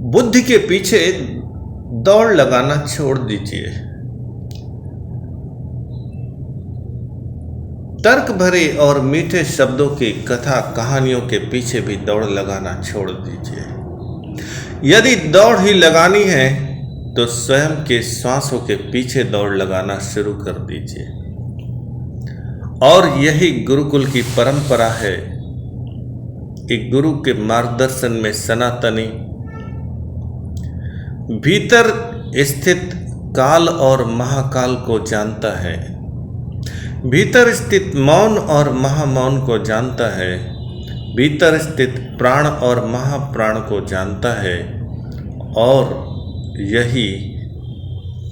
बुद्धि के पीछे दौड़ लगाना छोड़ दीजिए। तर्क भरे और मीठे शब्दों की कथा कहानियों के पीछे भी दौड़ लगाना छोड़ दीजिए। यदि दौड़ ही लगानी है तो स्वयं के श्वासों के पीछे दौड़ लगाना शुरू कर दीजिए। और यही गुरुकुल की परंपरा है कि गुरु के मार्गदर्शन में सनातनी भीतर स्थित काल और महाकाल को जानता है, भीतर स्थित मौन और महामौन को जानता है, भीतर स्थित प्राण और महाप्राण को जानता है। और यही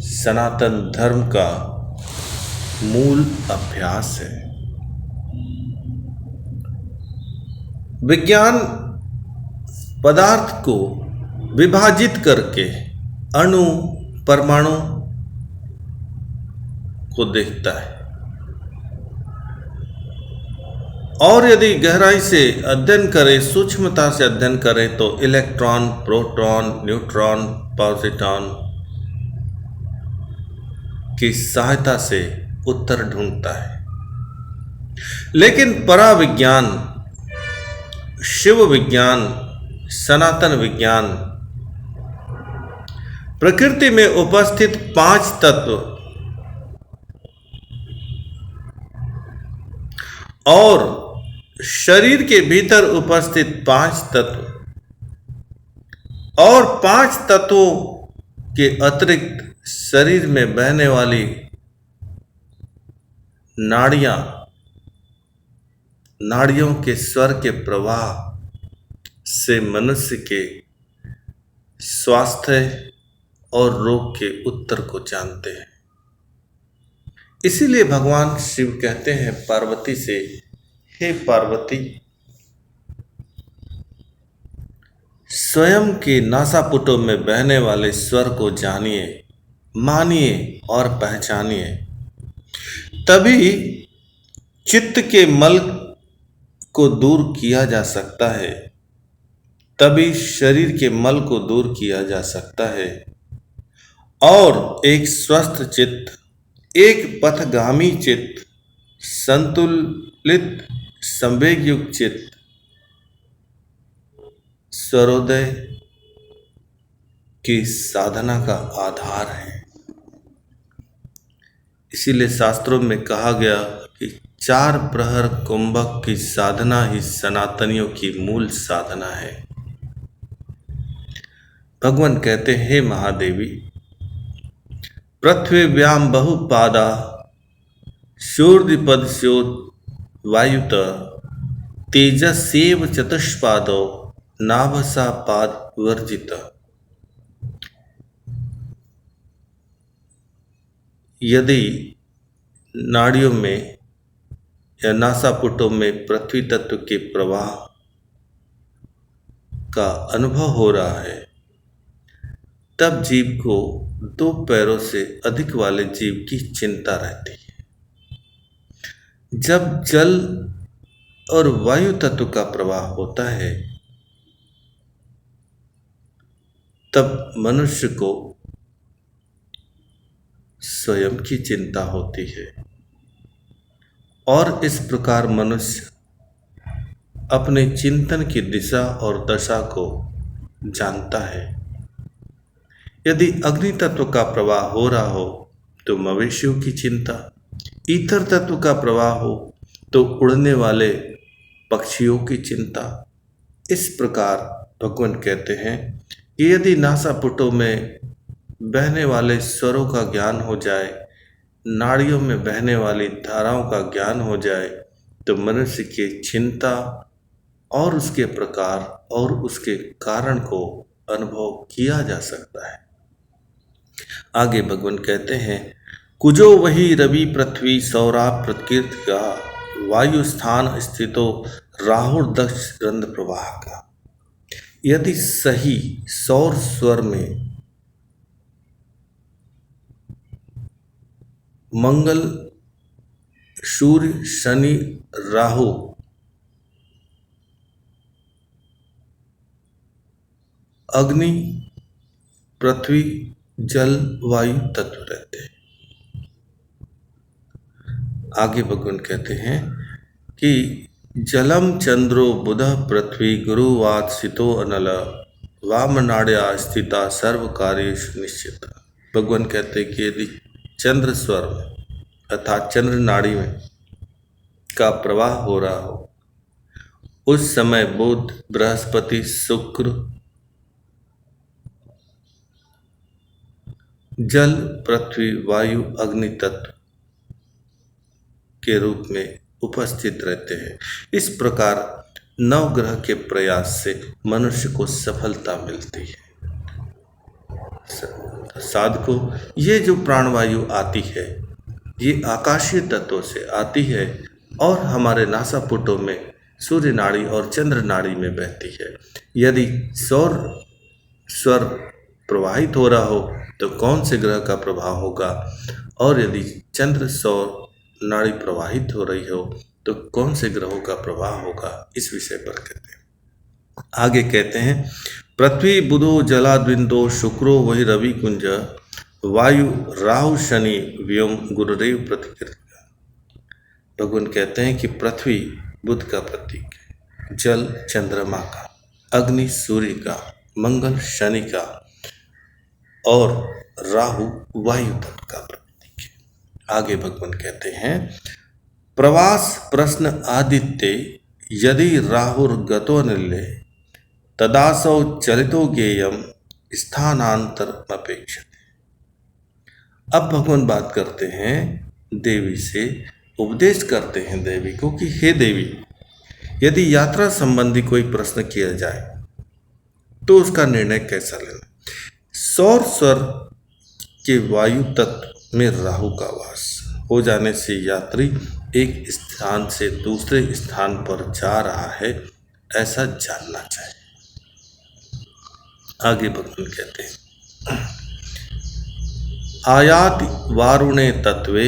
सनातन धर्म का मूल अभ्यास है। विज्ञान पदार्थ को विभाजित करके अणु परमाणु को देखता है, और यदि गहराई से अध्ययन करे, सूक्ष्मता से अध्ययन करे तो इलेक्ट्रॉन, प्रोटॉन, न्यूट्रॉन, पॉजिट्रॉन की सहायता से उत्तर ढूंढता है। लेकिन पराविज्ञान, शिव विज्ञान, सनातन विज्ञान प्रकृति में उपस्थित 5 तत्व और शरीर के भीतर उपस्थित 5 तत्व और 5 तत्वों के अतिरिक्त शरीर में बहने वाली नाड़ियों के स्वर के प्रवाह से मनुष्य के स्वास्थ्य और रोग के उत्तर को जानते हैं। इसीलिए भगवान शिव कहते हैं पार्वती से, हे पार्वती, स्वयं के नासापुटों में बहने वाले स्वर को जानिए, मानिए और पहचानिए। तभी चित्त के मल को दूर किया जा सकता है, तभी शरीर के मल को दूर किया जा सकता है और एक स्वस्थ चित्त, एक पथगामी चित्त, संतुलित संवेग युक्त चित्त सर्वोदय की साधना का आधार है। इसीलिए शास्त्रों में कहा गया कि 4 प्रहर कुंभक की साधना ही सनातनियों की मूल साधना है। भगवान कहते हैं, हे महादेवी, पृथ्वीव्याम बहुपादा शूर्दिपदस्योत वायुत तेजस्येव चतुष्पादो नाभसा पाद वर्जित। यदि नाड़ियों में या नासापुटों में पृथ्वी तत्व के प्रवाह का अनुभव हो रहा है, तब जीव को 2 पैरों से अधिक वाले जीव की चिंता रहती है। जब जल और वायु तत्व का प्रवाह होता है, तब मनुष्य को स्वयं की चिंता होती है। और इस प्रकार मनुष्य अपने चिंतन की दिशा और दशा को जानता है। यदि अग्नि तत्व का प्रवाह हो रहा हो तो मवेशियों की चिंता, ईथर तत्व का प्रवाह हो तो उड़ने वाले पक्षियों की चिंता। इस प्रकार भगवान कहते हैं कि यदि नासापुटों में बहने वाले स्वरों का ज्ञान हो जाए, नाड़ियों में बहने वाली धाराओं का ज्ञान हो जाए, तो मनुष्य की चिंता और उसके प्रकार और उसके कारण को अनुभव किया जा सकता है। आगे भगवान कहते हैं, कुजो वही रवि पृथ्वी सौराप प्रकृति का वायु स्थान स्थितो राहुर्दक्ष रंध्र प्रवाह का। यदि सही सौर स्वर में मंगल, सूर्य, शनि, राहु अग्नि, पृथ्वी, जल, वायु तत्व रहते हैं। आगे भगवान कहते हैं कि जलम चंद्रो बुधः पृथ्वी गुरुवात सितो अनल वामनाड्या स्थिता सर्व कार्येषु निश्चित। भगवान कहते हैं कि यदि चंद्र स्वर अर्थात चंद्र नाड़ी में का प्रवाह हो रहा हो, उस समय बुध, बृहस्पति, शुक्र, जल, पृथ्वी, वायु, अग्नि तत्व के रूप में उपस्थित रहते हैं। इस प्रकार नवग्रह के प्रयास से मनुष्य को सफलता मिलती है। साधकों, ये जो प्राणवायु आती है ये आकाशीय तत्वों से आती है और हमारे नासापुटों में सूर्य नाड़ी और चंद्र नाड़ी में बहती है। यदि सौर स्वर प्रवाहित हो रहा हो तो कौन से ग्रह का प्रभाव होगा, और यदि चंद्र सौर नाड़ी प्रवाहित हो रही हो तो कौन से ग्रहों का प्रभाव होगा, इस विषय पर कहते हैं। आगे कहते हैं पृथ्वी बुधो जलाद्विंदो शुक्रो वही रवि कुंज वायु राहु शनि व्योम गुरुदेव प्रतिकृत। भगवान कहते हैं कि पृथ्वी बुध का प्रतीक है, जल चंद्रमा का, अग्नि सूर्य का, मंगल शनि का और राहु वायु तत्व का प्रतीक है। आगे भगवान कहते हैं प्रवास प्रश्न आदित्य यदि राहुर्गतो निल्ले तदासौ चलितो गेयम स्थानांतर अपेक्षित। अब भगवान बात करते हैं देवी से, उपदेश करते हैं देवी को कि हे देवी, यदि यात्रा संबंधी कोई प्रश्न किया जाए तो उसका निर्णय कैसा लेना। सौर स्वर के वायु तत्व में राहु का वास हो जाने से यात्री एक स्थान से दूसरे स्थान पर जा रहा है ऐसा जानना चाहिए। आगे भगवान कहते हैं आयाति वारुणे तत्वे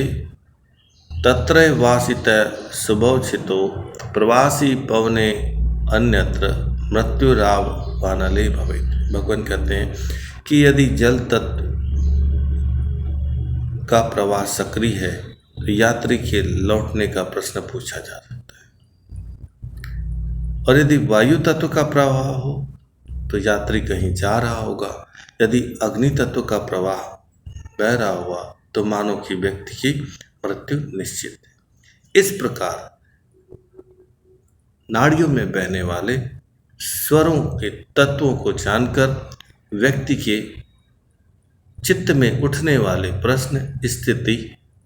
तत्र वासित शुभोचितो प्रवासी पवने अन्यत्र मृत्युराव वानले भवेत्। भगवान कहते हैं कि यदि जल तत्व का प्रवाह सक्रिय है तो यात्री के लौटने का प्रश्न पूछा जा सकता है, और यदि वायु तत्व का प्रवाह हो तो यात्री कहीं जा रहा होगा। यदि अग्नि तत्व का प्रवाह बह रहा हुआ तो मानो कि व्यक्ति की मृत्यु निश्चित है। इस प्रकार नाड़ियों में बहने वाले स्वरों के तत्वों को जानकर व्यक्ति के चित्त में उठने वाले प्रश्न स्थिति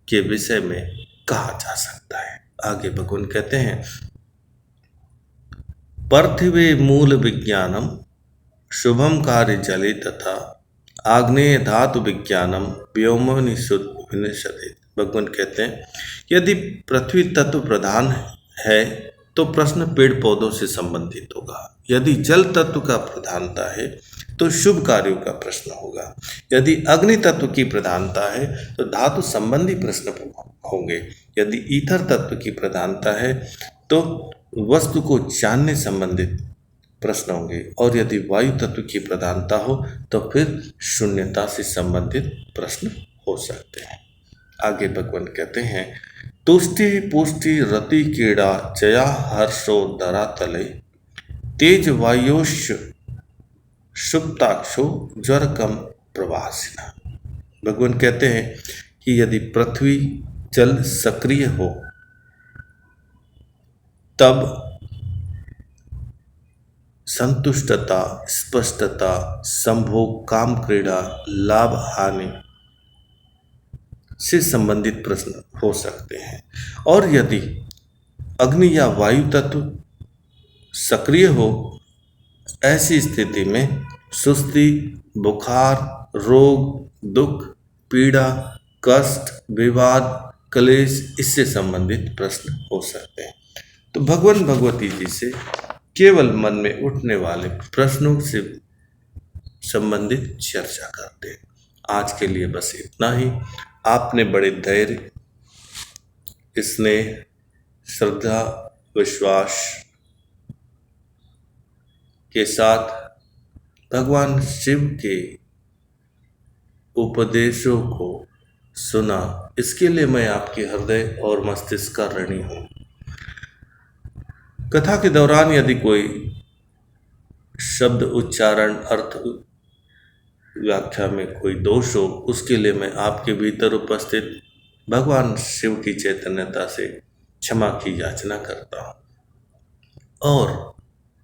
के विषय में कहा जा सकता है। आगे भगवान कहते हैं पार्थिवे मूल विज्ञानम शुभम कार्य जले तथा आग्नेय धातु विज्ञानम व्योमनि विनिषदेत। भगवान कहते हैं यदि पृथ्वी तत्व प्रधान है तो प्रश्न पेड़ पौधों से संबंधित होगा। यदि जल तत्व का प्रधानता है तो शुभ कार्यों का प्रश्न होगा। यदि अग्नि तत्व की प्रधानता है तो धातु संबंधी प्रश्न होंगे। यदि ईथर तत्व की प्रधानता है तो वस्तु को जानने संबंधित प्रश्न होंगे, और यदि वायु तत्व की प्रधानता हो तो फिर शून्यता से संबंधित प्रश्न हो सकते हैं। आगे भगवान कहते हैं तुष्टि पुष्टि रति क्रीड़ा जया हर्षो धरातले तेज वायुष सुप्ताक्षो ज्वरकम प्रवासिना। भगवान कहते हैं कि यदि पृथ्वी जल सक्रिय हो तब संतुष्टता, स्पष्टता, संभोग, काम क्रीड़ा, लाभ हानि से संबंधित प्रश्न हो सकते हैं, और यदि अग्नि या वायु तत्व सक्रिय हो ऐसी स्थिति में सुस्ती, बुखार, रोग, दुख, पीड़ा, कष्ट, विवाद, क्लेश इससे संबंधित प्रश्न हो सकते हैं। तो भगवान भगवती जी से केवल मन में उठने वाले प्रश्नों से संबंधित चर्चा करते हैं। आज के लिए बस इतना ही। आपने बड़े धैर्य, स्नेह, श्रद्धा, विश्वास के साथ भगवान शिव के उपदेशों को सुना, इसके लिए मैं आपके हृदय और मस्तिष्क का ऋणी हूँ। कथा के दौरान यदि कोई शब्द उच्चारण अर्थ व्याख्या में कोई दोष हो, उसके लिए मैं आपके भीतर उपस्थित भगवान शिव की चैतन्यता से क्षमा की याचना करता हूँ और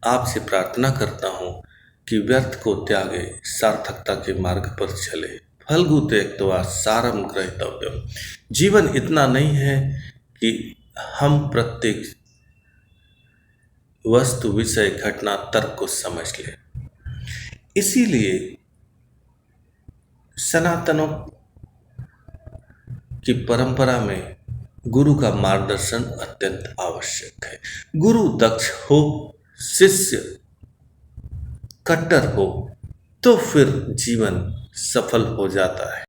आपसे प्रार्थना करता हूँ कि व्यर्थ को त्यागे, सार्थकता के मार्ग पर चले। फल्गु त्यक्त्वा सारम ग्रहीतव्यम। जीवन इतना नहीं है कि हम प्रत्येक वस्तु विषय घटना तर्क को समझ लें। इसीलिए सनातनों की परंपरा में गुरु का मार्गदर्शन अत्यंत आवश्यक है। गुरु दक्ष हो, शिष्य कट्टर हो, तो फिर जीवन सफल हो जाता है।